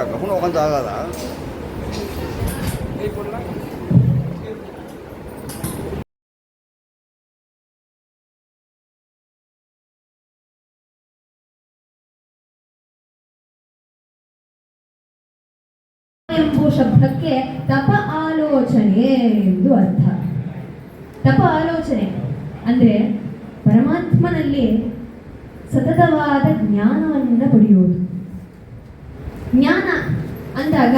ಕರ್ಕೊಂಡು ಹೋಗಂತ ಆಗಲ್ಲ. ಎಂಬ ಶಬ್ದಕ್ಕೆ ತಪ ಆಲೋಚನೆ ಎಂದು ಅರ್ಥ. ತಪ ಆಲೋಚನೆ ಅಂದ್ರೆ ಪರಮಾತ್ಮನಲ್ಲಿ ಸತತವಾದ ಜ್ಞಾನವನ್ನು ಪಡೆಯುವುದು. ಜ್ಞಾನ ಅಂದಾಗ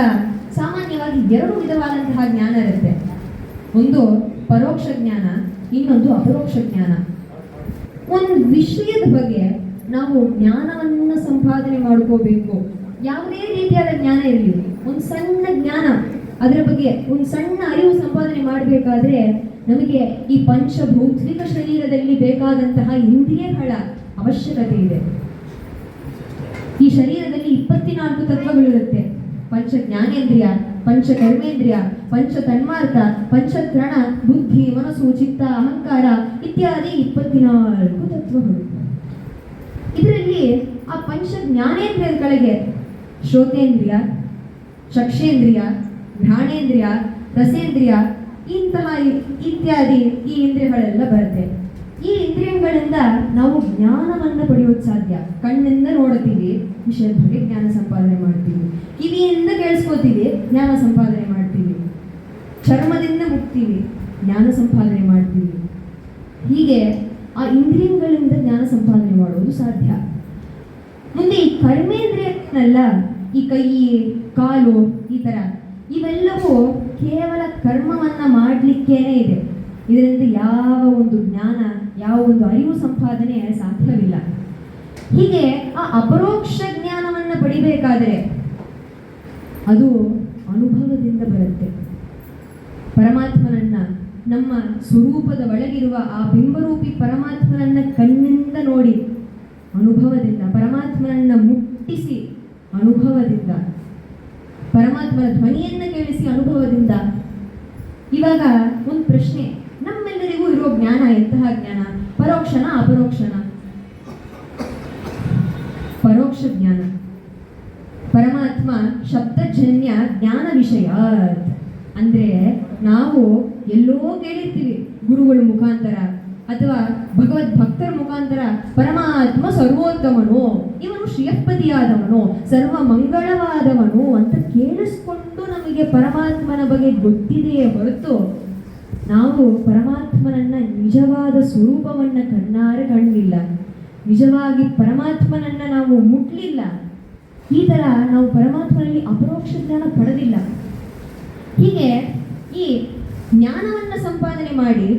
ಸಾಮಾನ್ಯವಾಗಿ ಎರಡು ವಿಧವಾದಂತಹ ಜ್ಞಾನ ಇರುತ್ತೆ. ಒಂದು ಪರೋಕ್ಷ ಜ್ಞಾನ, ಇನ್ನೊಂದು ಅಪರೋಕ್ಷ ಜ್ಞಾನ. ಒಂದು ವಿಷಯದ ಬಗ್ಗೆ ನಾವು ಜ್ಞಾನವನ್ನು ಸಂಪಾದನೆ ಮಾಡ್ಕೋಬೇಕು. ಯಾವುದೇ ರೀತಿಯಾದ ಜ್ಞಾನ ಇರಲಿ, ಒಂದು ಸಣ್ಣ ಜ್ಞಾನ, ಅದರ ಬಗ್ಗೆ ಒಂದು ಸಣ್ಣ ಅರಿವು ಸಂಪಾದನೆ ಮಾಡಬೇಕಾದ್ರೆ ನಮಗೆ ಈ ಪಂಚಭೌತಿಕ ಶರೀರದಲ್ಲಿ ಬೇಕಾದಂತಹ ಇಂದ್ರಿಯಗಳ ಅವಶ್ಯಕತೆ ಇದೆ. ಈ ಶರೀರದಲ್ಲಿ 24 ತತ್ವಗಳಿರುತ್ತೆ. ಪಂಚ ಜ್ಞಾನೇಂದ್ರಿಯ, ಪಂಚ ಕರ್ಮೇಂದ್ರಿಯ, ಪಂಚ ತನ್ಮಾರ್ಥ, ಪಂಚತ್ರಣ, ಬುದ್ಧಿ, ಮನಸ್ಸು, ಚಿತ್ತ, ಅಹಂಕಾರ ಇತ್ಯಾದಿ 24 ತತ್ವಗಳು. ಇದರಲ್ಲಿ ಆ ಪಂಚ ಜ್ಞಾನೇಂದ್ರಿಯದ ಕೆಳಗೆ ಶ್ರೋತೇಂದ್ರಿಯ, ಚಕ್ಷೇಂದ್ರಿಯ, ಘ್ರಾಣೇಂದ್ರಿಯ, ರಸೇಂದ್ರಿಯ ಇಂತಹ ಇತ್ಯಾದಿ ಈ ಇಂದ್ರಿಯಗಳೆಲ್ಲ ಬರುತ್ತೆ. ಈ ಇಂದ್ರಿಯಗಳಿಂದ ನಾವು ಜ್ಞಾನವನ್ನು ಪಡೆಯೋದು ಸಾಧ್ಯ. ಕಣ್ಣಿಂದ ನೋಡ್ತೀವಿ, ವಿಷಯದ ಬಗ್ಗೆ ಜ್ಞಾನ ಸಂಪಾದನೆ ಮಾಡ್ತೀವಿ. ಕಿವಿಯಿಂದ ಕೇಳಿಸ್ಕೋತೀವಿ, ಜ್ಞಾನ ಸಂಪಾದನೆ ಮಾಡ್ತೀವಿ. ಚರ್ಮದಿಂದ ಮುಟ್ತೀವಿ, ಜ್ಞಾನ ಸಂಪಾದನೆ ಮಾಡ್ತೀವಿ. ಹೀಗೆ ಆ ಇಂದ್ರಿಯಗಳಿಂದ ಜ್ಞಾನ ಸಂಪಾದನೆ ಮಾಡೋದು ಸಾಧ್ಯ. ಮುಂದೆ ಈ ಕರ್ಮೇಂದ್ರಿಯನ್ನೆಲ್ಲ, ಈ ಕೈ, ಕಾಲು, ಈ ಥರ ಇವೆಲ್ಲವೂ ಕೇವಲ ಕರ್ಮವನ್ನು ಮಾಡಲಿಕ್ಕೇನೆ ಇದೆ. ಇದರಿಂದ ಯಾವ ಒಂದು ಜ್ಞಾನ, ಯಾವ ಒಂದು ಅರಿವು ಸಂಪಾದನೆ ಸಾಧ್ಯವಿಲ್ಲ. ಹೀಗೆ ಆ ಅಪರೋಕ್ಷ ಜ್ಞಾನವನ್ನು ಪಡಿಬೇಕಾದರೆ ಅದು ಅನುಭವದಿಂದ ಬರುತ್ತೆ. ಪರಮಾತ್ಮನನ್ನ, ನಮ್ಮ ಸ್ವರೂಪದ ಒಳಗಿರುವ ಆ ಬಿಂಬರೂಪಿ ಪರಮಾತ್ಮನನ್ನ ಕಣ್ಣಿಂದ ನೋಡಿ ಅನುಭವದಿಂದ, ಪರಮಾತ್ಮನನ್ನ ಮುಟ್ಟಿಸಿ ಅನುಭವದಿಂದ, ಪರಮಾತ್ಮನ ಧ್ವನಿಯನ್ನು ಕೇಳಿಸಿ ಅನುಭವದಿಂದ. ಇವಾಗ ಒಂದು ಪ್ರಶ್ನೆ, ನಮ್ಮೆಲ್ಲರಿಗೂ ಇರೋ ಜ್ಞಾನ ಎಂತಹ ಜ್ಞಾನ? ಪರೋಕ್ಷನ ಅಪರೋಕ್ಷನ? ಪರೋಕ್ಷ ಜ್ಞಾನ. ಪರಮಾತ್ಮ ಶಬ್ದಜನ್ಯ ಜ್ಞಾನ ವಿಷಯ ಅಂದ್ರೆ ನಾವು ಎಲ್ಲೋ ಕೇಳಿರ್ತೀವಿ ಗುರುಗಳ ಮುಖಾಂತರ ಅಥವಾ ಭಗವದ್ ಭಕ್ತರ ಮುಖಾಂತರ, ಪರಮಾತ್ಮ ಸರ್ವೋತ್ತಮನು, ಇವನು ಶ್ರೀಯಪತಿಯಾದವನು, ಸರ್ವ ಮಂಗಳವಾದವನು ಅಂತ ಕೇಳಿಸ್ಕೊಂಡು ನಮಗೆ ಪರಮಾತ್ಮನ ಬಗ್ಗೆ ಗೊತ್ತಿದೆಯೇ ಹೊರತು ನಾವು ಪರಮಾತ್ಮನನ್ನ ನಿಜವಾದ ಸ್ವರೂಪವನ್ನ ಕಣ್ಣಾರೆ ಕಾಣಲಿಲ್ಲ, ನಿಜವಾಗಿ ಪರಮಾತ್ಮನನ್ನ ನಾವು ಮುಟ್ಲಿಲ್ಲ. ಈ ತರ ನಾವು ಪರಮಾತ್ಮನಲ್ಲಿ ಅಪರೋಕ್ಷ ಜ್ಞಾನ ಪಡೆದಿಲ್ಲ. ಹೀಗೆ ಈ ಜ್ಞಾನವನ್ನ ಸಂಪಾದನೆ ಮಾಡಿ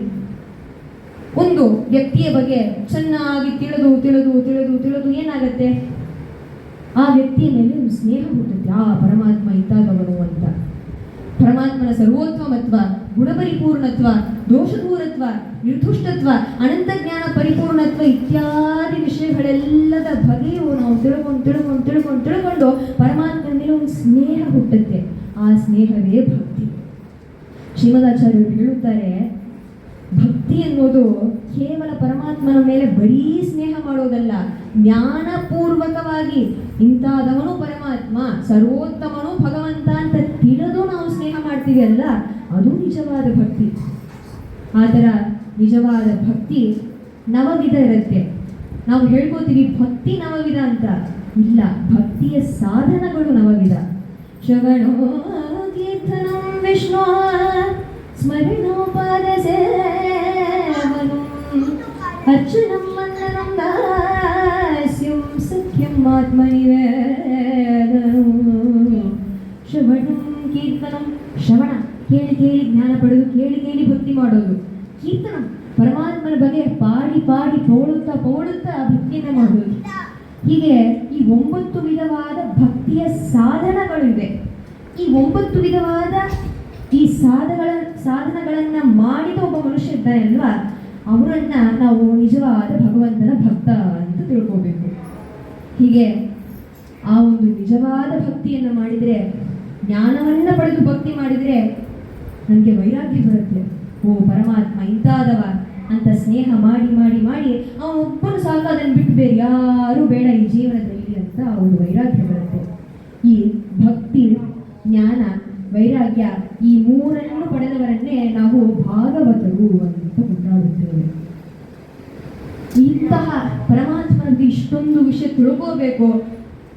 ಒಂದು ವ್ಯಕ್ತಿಯ ಬಗ್ಗೆ ಚೆನ್ನಾಗಿ ತಿಳಿದು ತಿಳಿದು ತಿಳಿದು ತಿಳಿದು ಏನಾಗತ್ತೆ, ಆ ವ್ಯಕ್ತಿಯ ಮೇಲೆ ಒಂದು ಸ್ನೇಹ ಹುಟ್ಟುತ್ತೆ. ಆ ಪರಮಾತ್ಮ ಇಂತಾದವನು ಅಂತ. ಪರಮಾತ್ಮನ ಸರ್ವೋತ್ತಮತ್ವ, ಗುಣಪರಿಪೂರ್ಣತ್ವ, ದೋಷದೂರತ್ವ, ನಿರ್ದುಷ್ಟತ್ವ, ಅನಂತ ಜ್ಞಾನ ಪರಿಪೂರ್ಣತ್ವ ಇತ್ಯಾದಿ ವಿಷಯಗಳೆಲ್ಲದ ಬಗೆಯು ನಾವು ತಿಳ್ಕೊಂಡು ಪರಮಾತ್ಮನ ಮೇಲೆ ಒಂದು ಸ್ನೇಹ ಹುಟ್ಟುತ್ತೆ. ಆ ಸ್ನೇಹವೇ ಭಕ್ತಿ. ಶ್ರೀಮದಾಚಾರ್ಯರು ಹೇಳುತ್ತಾರೆ, ಭಕ್ತಿ ಅನ್ನೋದು ಕೇವಲ ಪರಮಾತ್ಮನ ಮೇಲೆ ಬರೀ ಸ್ನೇಹ ಮಾಡೋದಲ್ಲ, ಜ್ಞಾನಪೂರ್ವಕವಾಗಿ ಇಂತಾದವನು ಪರಮಾತ್ಮ, ಸರ್ವೋತ್ತಮನು ಭಗವಂತ ಅಂತ ತಿಳಿದು ನಾವು ಸ್ನೇಹ ಮಾಡ್ತೀವಿ ಅಲ್ಲ, ಅದು ನಿಜವಾದ ಭಕ್ತಿ. ಆ ಥರ ನಿಜವಾದ ಭಕ್ತಿ ನವವಿಧ ಇರುತ್ತೆ. ನಾವು ಹೇಳ್ಕೋತೀವಿ ಭಕ್ತಿ ನವವಿಧ ಅಂತ, ಇಲ್ಲ, ಭಕ್ತಿಯ ಸಾಧನಗಳು ನವವಿಧ. ಶ್ರವಣೋ ಕೀರ್ತನಂ ವಿಷ್ಣು ಸ್ಮರಣೋಪಾದ ಸೇವನಂ ಅರ್ಚನಂ ವಂದನಂ ದಾಸ್ಯಂ ಸಖ್ಯಂ ಆತ್ಮನಿವೇದನಂ. ಶ್ರವಣಂ ಕೀರ್ತನಂ, ಶ್ರವಣ ಕೇಳಿ ಕೇಳಿ ಜ್ಞಾನ ಪಡೆದು, ಕೇಳಿ ಕೇಳಿ ಭಕ್ತಿ ಮಾಡೋದು. ಕೀರ್ತನಂ, ಪರಮಾತ್ಮನ ಬಗ್ಗೆ ಪಾಡಿ ಪಾಡಿ ಪೌಳುತ್ತಾ ಭಕ್ತಿಯನ್ನು ಮಾಡೋದು. ಹೀಗೆ ಈ 9 ವಿಧವಾದ ಭಕ್ತಿಯ ಸಾಧನಗಳಿವೆ. ಈ 9 ವಿಧವಾದ ಈ ಸಾಧನಗಳನ್ನ ಮಾಡಿದ ಒಬ್ಬ ಮನುಷ್ಯ ಇದ್ದಾನೆ ಅಲ್ವಾ, ಅವರನ್ನ ನಾವು ನಿಜವಾದ ಭಗವಂತನ ಭಕ್ತ ಅಂತ ತಿಳ್ಕೋಬೇಕು. ಹೀಗೆ ಆ ಒಂದು ನಿಜವಾದ ಭಕ್ತಿಯನ್ನು ಮಾಡಿದರೆ, ಜ್ಞಾನವನ್ನ ಪಡೆದು ಭಕ್ತಿ ಮಾಡಿದರೆ ನನಗೆ ವೈರಾಗ್ಯ ಬರುತ್ತೆ. ಓ ಪರಮಾತ್ಮ ಇಂತಾದವ ಅಂತ ಸ್ನೇಹ ಮಾಡಿ ಮಾಡಿ ಮಾಡಿ ಅವನು ಒಬ್ಬನು ಸಾಕು, ಅದನ್ನು ಬಿಟ್ಟು ಬೇರೆ ಯಾರೂ ಬೇಡ ಈ ಜೀವನದಲ್ಲಿ ಅಂತ ಒಂದು ವೈರಾಗ್ಯ ಬರುತ್ತೆ. ಈ ಭಕ್ತಿ, ಜ್ಞಾನ, ವೈರಾಗ್ಯ ಈ ಮೂರನ್ನು ಪಡೆದವರನ್ನೇ ನಾವು ಭಾಗವತರು ಅಂತ ಕೊಂಡಾಡುತ್ತೇವೆ. ಇಂತಹ ಪರಮಾತ್ಮನಿಗೆ ಇಷ್ಟೊಂದು ವಿಷಯ ತಿಳ್ಕೋಬೇಕು,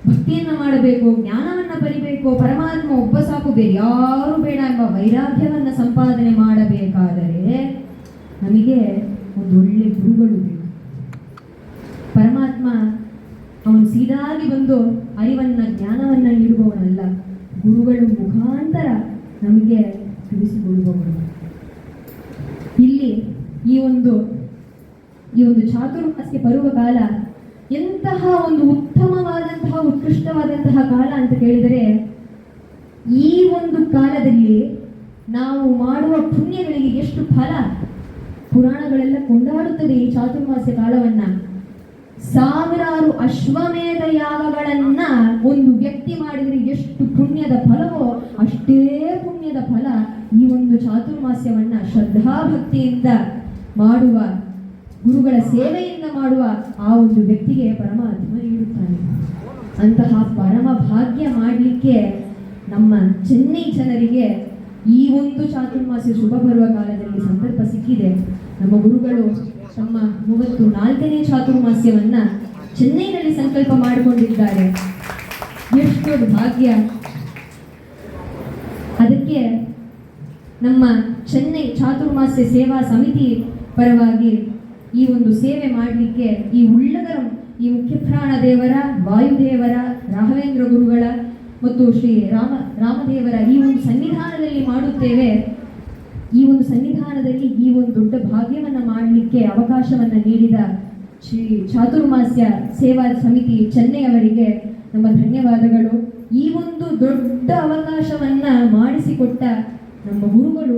ಭಕ್ತಿಯನ್ನ ಮಾಡಬೇಕು, ಜ್ಞಾನವನ್ನ ಬರಿಬೇಕು, ಪರಮಾತ್ಮ ಒಬ್ಬ ಸಾಕು ಬೇರೆ ಯಾರು ಬೇಡ ಎಂಬ ವೈರಾಗ್ಯವನ್ನ ಸಂಪಾದನೆ ಮಾಡಬೇಕಾದರೆ ನಮಗೆ ಒಂದು ಒಳ್ಳೆ ಗುರುಗಳು ಬೇಕು. ಪರಮಾತ್ಮ ಅವನು ಸೀದಾಗಿ ಬಂದು ಅರಿವನ್ನ ಜ್ಞಾನವನ್ನ ನೀಡುವವನಲ್ಲ, ಗುರುಗಳು ಮುಖಾಂತರ ನಮಗೆ ತಿಳಿಸಿಕೊಡುವವರು. ಇಲ್ಲಿ ಈ ಒಂದು ಚಾತುರ್ಮಾಸ್ಯ ಬರುವ ಕಾಲ ಎಂತಹ ಒಂದು ಉತ್ತಮವಾದಂತಹ ಉತ್ಕೃಷ್ಟವಾದಂತಹ ಕಾಲ ಅಂತ ಕೇಳಿದರೆ, ಈ ಒಂದು ಕಾಲದಲ್ಲಿ ನಾವು ಮಾಡುವ ಪುಣ್ಯಗಳಿಗೆ ಎಷ್ಟು ಫಲ. ಪುರಾಣಗಳೆಲ್ಲ ಕೊಂಡಾಡುತ್ತದೆ ಈ ಚಾತುರ್ಮಾಸ್ಯ ಕಾಲವನ್ನ. ಸಾವಿರಾರು ಅಶ್ವಮೇಧ ಯಾಗಗಳನ್ನ ಒಂದು ವ್ಯಕ್ತಿ ಮಾಡಿದರೆ ಎಷ್ಟು ಪುಣ್ಯದ ಫಲವೋ ಅಷ್ಟೇ ಪುಣ್ಯದ ಫಲ ಈ ಒಂದು ಚಾತುರ್ಮಾಸ್ಯವನ್ನ ಶ್ರದ್ಧಾಭಕ್ತಿಯಿಂದ ಮಾಡುವ, ಗುರುಗಳ ಸೇವೆಯಿಂದ ಮಾಡುವ ಆ ಒಂದು ವ್ಯಕ್ತಿಗೆ ಪರಮಾತ್ಮ ನೀಡುತ್ತಾನೆ. ಅಂತಹ ಪರಮ ಭಾಗ್ಯ ಮಾಡಲಿಕ್ಕೆ ನಮ್ಮ ಚೆನ್ನೈ ಜನರಿಗೆ ಈ ಒಂದು ಚಾತುರ್ಮಾಸ್ಯ ಶುಭ ಬರುವ ಕಾಲದಲ್ಲಿ ಸಂದರ್ಭ ಸಿಕ್ಕಿದೆ. ನಮ್ಮ ಗುರುಗಳು ತಮ್ಮ 34ನೇ ಚಾತುರ್ಮಾಸ್ಯವನ್ನ ಚೆನ್ನೈನಲ್ಲಿ ಸಂಕಲ್ಪ ಮಾಡಿಕೊಂಡಿದ್ದಾರೆ. ಎಷ್ಟು ಭಾಗ್ಯ! ಅದಕ್ಕೆ ನಮ್ಮ ಚೆನ್ನೈ ಚಾತುರ್ಮಾಸ್ಯ ಸೇವಾ ಸಮಿತಿ ಪರವಾಗಿ ಈ ಒಂದು ಸೇವೆ ಮಾಡಲಿಕ್ಕೆ ಈ ಉಳ್ಳಗರಂ, ಈ ಮುಖ್ಯಪ್ರಾಣ ದೇವರ, ವಾಯುದೇವರ, ರಾಘವೇಂದ್ರ ಗುರುಗಳ ಮತ್ತು ಶ್ರೀ ರಾಮದೇವರ ಈ ಒಂದು ಸನ್ನಿಧಾನದಲ್ಲಿ ಮಾಡುತ್ತೇವೆ. ಈ ಒಂದು ಸನ್ನಿಧಾನದಲ್ಲಿ ಈ ಒಂದು ದೊಡ್ಡ ಭಾಗ್ಯವನ್ನು ಮಾಡಲಿಕ್ಕೆ ಅವಕಾಶವನ್ನು ನೀಡಿದ ಶ್ರೀ ಚಾತುರ್ಮಾಸ್ಯ ಸೇವಾ ಸಮಿತಿ ಚೆನ್ನೈ ಅವರಿಗೆ ನಮ್ಮ ಧನ್ಯವಾದಗಳು. ಈ ಒಂದು ದೊಡ್ಡ ಅವಕಾಶವನ್ನ ಮಾಡಿಸಿಕೊಟ್ಟ ನಮ್ಮ ಗುರುಗಳು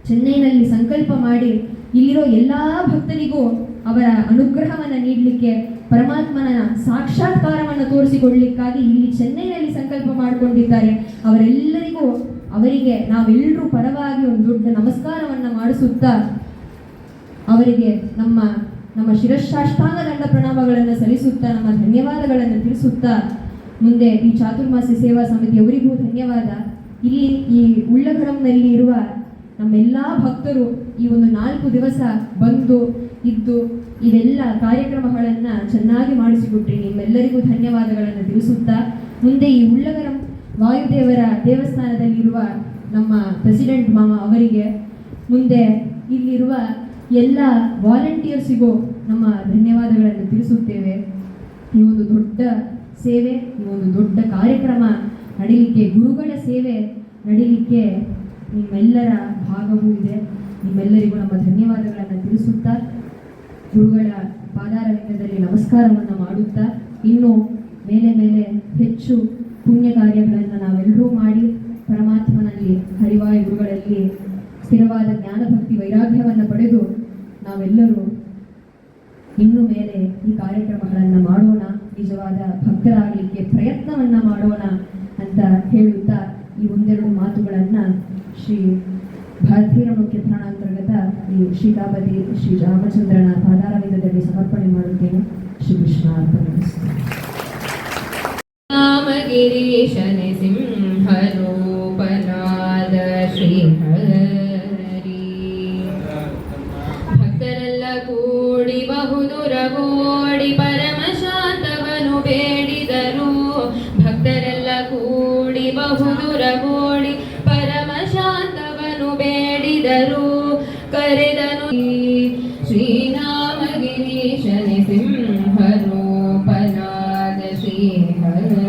ಚೆನ್ನೈನಲ್ಲಿ ಸಂಕಲ್ಪ ಮಾಡಿ ಇಲ್ಲಿರೋ ಎಲ್ಲಾ ಭಕ್ತರಿಗೂ ಅವರ ಅನುಗ್ರಹವನ್ನು ನೀಡಲಿಕ್ಕೆ, ಪರಮಾತ್ಮನ ಸಾಕ್ಷಾತ್ಕಾರವನ್ನು ತೋರಿಸಿಕೊಡ್ಲಿಕ್ಕಾಗಿ ಇಲ್ಲಿ ಚೆನ್ನೈನಲ್ಲಿ ಸಂಕಲ್ಪ ಮಾಡಿಕೊಂಡಿದ್ದಾರೆ. ಅವರೆಲ್ಲರಿಗೂ ಅವರಿಗೆ ನಾವೆಲ್ಲರೂ ಪರವಾಗಿ ಒಂದು ದೊಡ್ಡ ನಮಸ್ಕಾರವನ್ನು ಮಾಡಿಸುತ್ತಾ ಅವರಿಗೆ ನಮ್ಮ ಶಿರಶಾಷ್ಟಾಂಗ ದಂಡ ಪ್ರಣಾಮಗಳನ್ನು ಸಲ್ಲಿಸುತ್ತಾ ನಮ್ಮ ಧನ್ಯವಾದಗಳನ್ನು ತಿಳಿಸುತ್ತಾ ಮುಂದೆ ಈ ಚಾತುರ್ಮಾಸ್ಯ ಸೇವಾ ಸಮಿತಿಯವರಿಗೂ ಧನ್ಯವಾದ. ಇಲ್ಲಿ ಈ ಉಳ್ಳಗರಂನಲ್ಲಿ ಇರುವ ನಮ್ಮೆಲ್ಲ ಭಕ್ತರು ಈ ಒಂದು 4 ದಿವಸ ಬಂದು ಇದ್ದು ಇವೆಲ್ಲ ಕಾರ್ಯಕ್ರಮಗಳನ್ನು ಚೆನ್ನಾಗಿ ಮಾಡಿಸಿಕೊಟ್ರಿ. ನಿಮ್ಮೆಲ್ಲರಿಗೂ ಧನ್ಯವಾದಗಳನ್ನು ತಿಳಿಸುತ್ತಾ ಮುಂದೆ ಈ ಉಳ್ಳಗರಂ ವಾಯುದೇವರ ದೇವಸ್ಥಾನದಲ್ಲಿರುವ ನಮ್ಮ ಪ್ರೆಸಿಡೆಂಟ್ ಮಾಮ ಅವರಿಗೆ, ಮುಂದೆ ಇಲ್ಲಿರುವ ಎಲ್ಲ ವಾಲಂಟಿಯರ್ಸಿಗೂ ನಮ್ಮ ಧನ್ಯವಾದಗಳನ್ನು ತಿಳಿಸುತ್ತೇವೆ. ಈ ಒಂದು ದೊಡ್ಡ ಸೇವೆ, ಈ ಒಂದು ದೊಡ್ಡ ಕಾರ್ಯಕ್ರಮ ನಡೀಲಿಕ್ಕೆ, ಗುರುಗಳ ಸೇವೆ ನಡೀಲಿಕ್ಕೆ ನಿಮ್ಮೆಲ್ಲರ ಭಾಗವೂ ಇದೆ. ನಿಮ್ಮೆಲ್ಲರಿಗೂ ನಮ್ಮ ಧನ್ಯವಾದಗಳನ್ನು ತಿಳಿಸುತ್ತಾ ಗುರುಗಳ ಪಾದಾರವಿಂದದಲ್ಲಿ ನಮಸ್ಕಾರವನ್ನು ಮಾಡುತ್ತಾ ಇನ್ನು ಮೇಲೆ ಮೇಲೆ ಹೆಚ್ಚು ಪುಣ್ಯ ಕಾರ್ಯಗಳನ್ನು ನಾವೆಲ್ಲರೂ ಮಾಡಿ ಪರಮಾತ್ಮನಲ್ಲಿ ಹರಿವಾಯು ಗುರುಗಳಲ್ಲಿ ಸ್ಥಿರವಾದ ಜ್ಞಾನ ಭಕ್ತಿ ವೈರಾಗ್ಯವನ್ನು ಪಡೆದು ನಾವೆಲ್ಲರೂ ಇನ್ನು ಮೇಲೆ ಈ ಕಾರ್ಯಕ್ರಮಗಳನ್ನು ಮಾಡೋಣ, ನಿಜವಾದ ಭಕ್ತರಾಗಲಿಕ್ಕೆ ಪ್ರಯತ್ನವನ್ನು ಮಾಡೋಣ ಅಂತ ಹೇಳುತ್ತಾ ಈ ಒಂದೆರಡು ಮಾತುಗಳನ್ನು ಶ್ರೀ ಭಾರತೀಯ ಮುಖ್ಯ ಪ್ರಾಣಾಂತರ್ಗತ ಈ ಶ್ರೀಕಾಪತಿ ಶ್ರೀ ರಾಮಚಂದ್ರನ ಪಾದಾರವಿಂದದಲ್ಲಿ ಸಮರ್ಪಣೆ ಮಾಡುತ್ತೇನೆ. ಶ್ರೀ ಕೃಷ್ಣ ಅರ್ಪಣಿಸ್ತೇನೆ. ರಾಮಗಿರೀಶನೆ ಸಿಂಹರೂಪನಾದ ಶ್ರೀಹರಿ ಭಕ್ತರೆಲ್ಲ ಕೂಡಿ ಬಹುದುರಗೋಡಿ ಪರಮ ಶಾಂತವನು ಬೇಡಿದರು. ಭಕ್ತರೆಲ್ಲ ಕೂಡಿ ಬಹುದುರಗೋಡಿ ಪರಮ ಶಾಂತವನು ಬೇಡಿದರು. ಕರೆದನು ಶ್ರೀರಾಮಗಿರೀಶನೆ ಸಿಂಹರೂಪನಾದ ಶ್ರೀಹರಿ.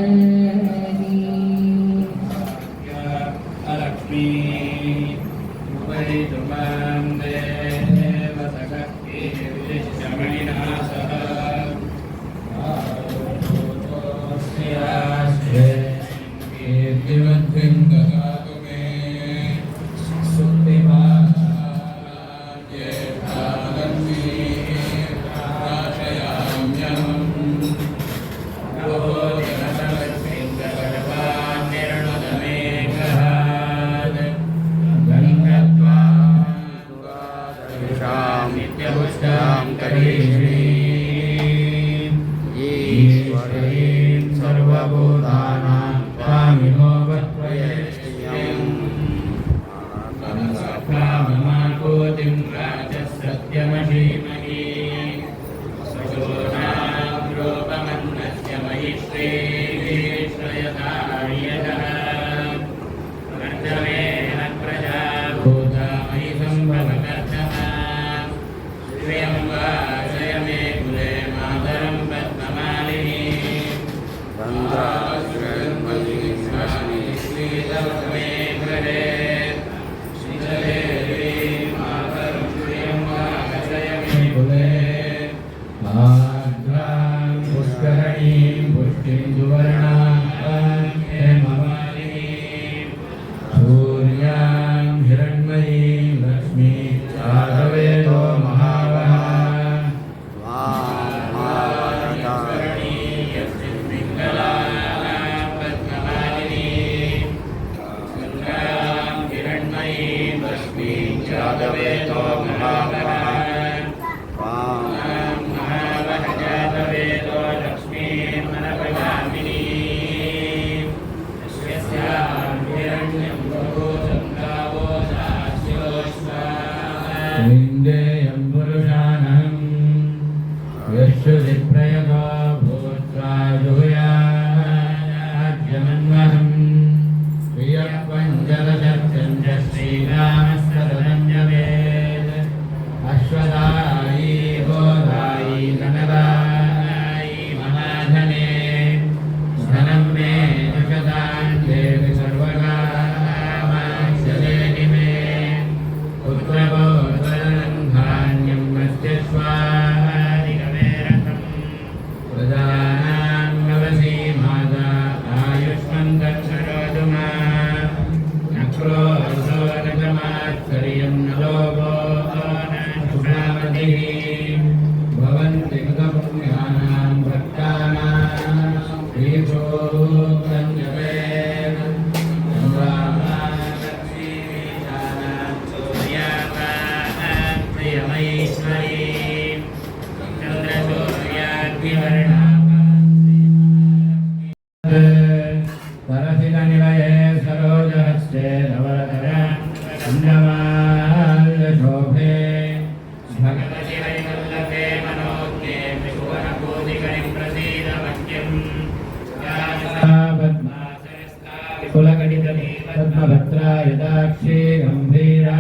पद्मभद्रा यदाक्षी गम्भीरा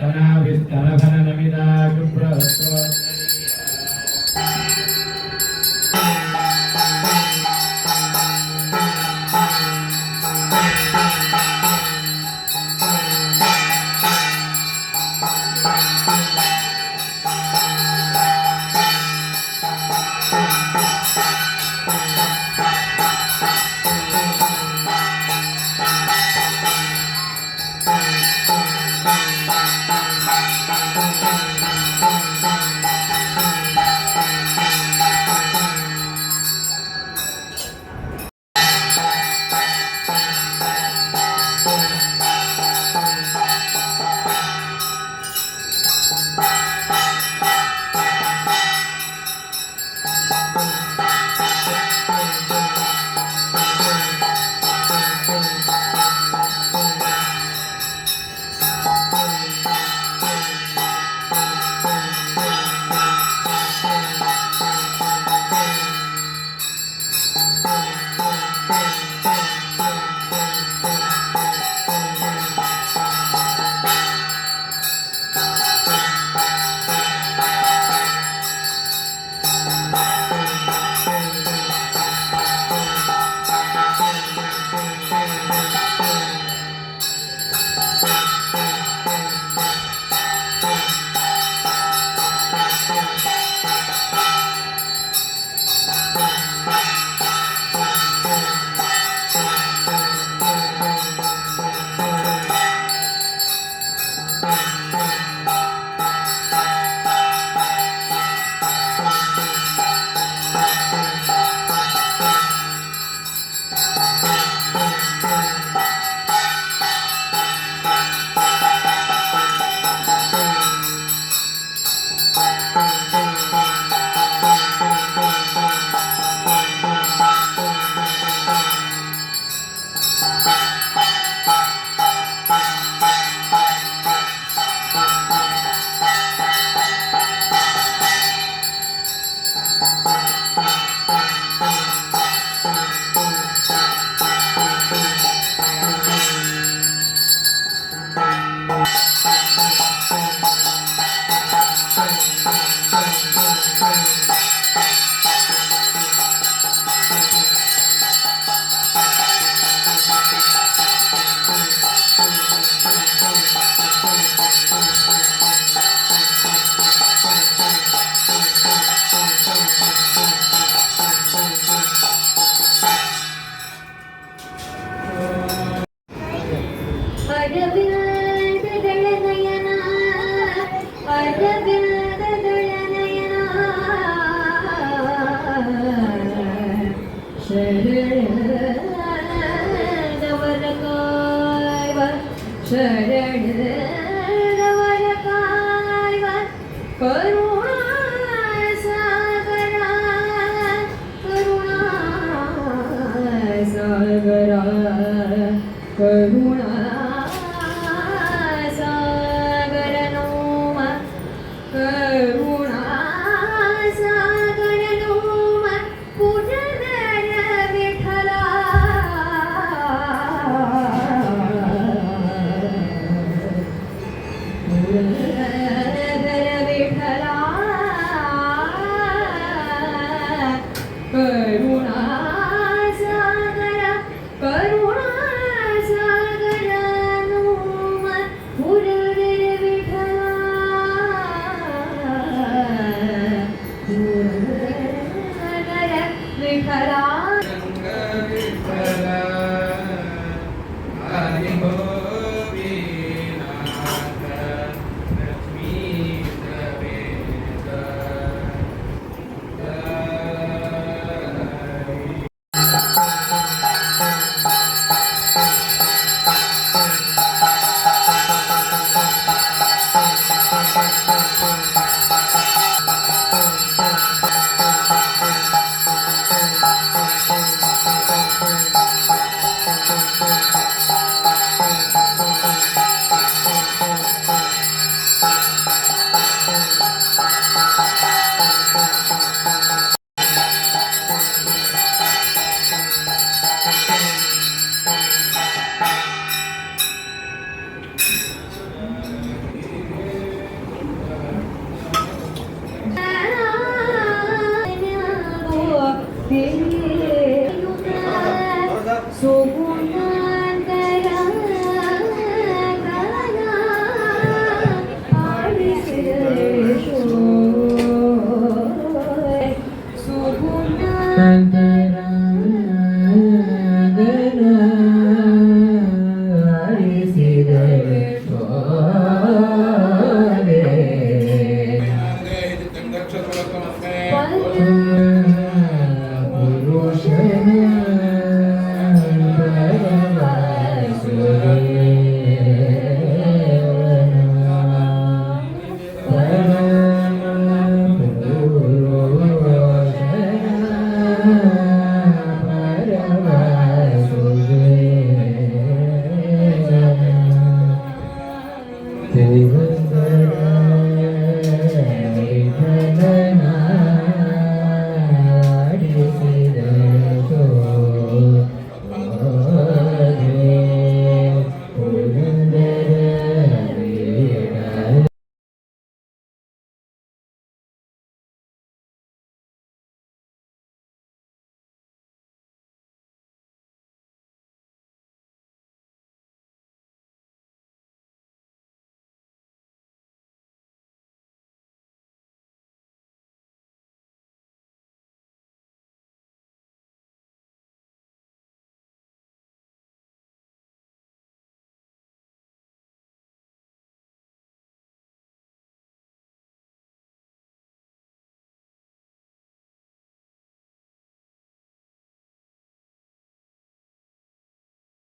तनाभिस्तनभननमिदा शुभ्रवस्त्रो ಶರಣರವರ ಕಾಯ್ವ ಶರಣರವರ ಕಾಯ್ವ ಕರುಣಾ ಸಾಗರ ಕರುಣಾ ಸಾಗರ ಕರುಣಾ ಸಾಗರ ನೋಮ ಕರುಣಾ ಸಾಗರ ನೋಮ ಪುನರ ವಿಠಲ ಪುನರ ವಿಠಲ ಕರುಣಾ ಸಾಗರ ಕರುಣಾ ಸಾಗರ ನೋಮ ಪುನರ ವಿಠಲ ಪುನರ ವಿಠಲ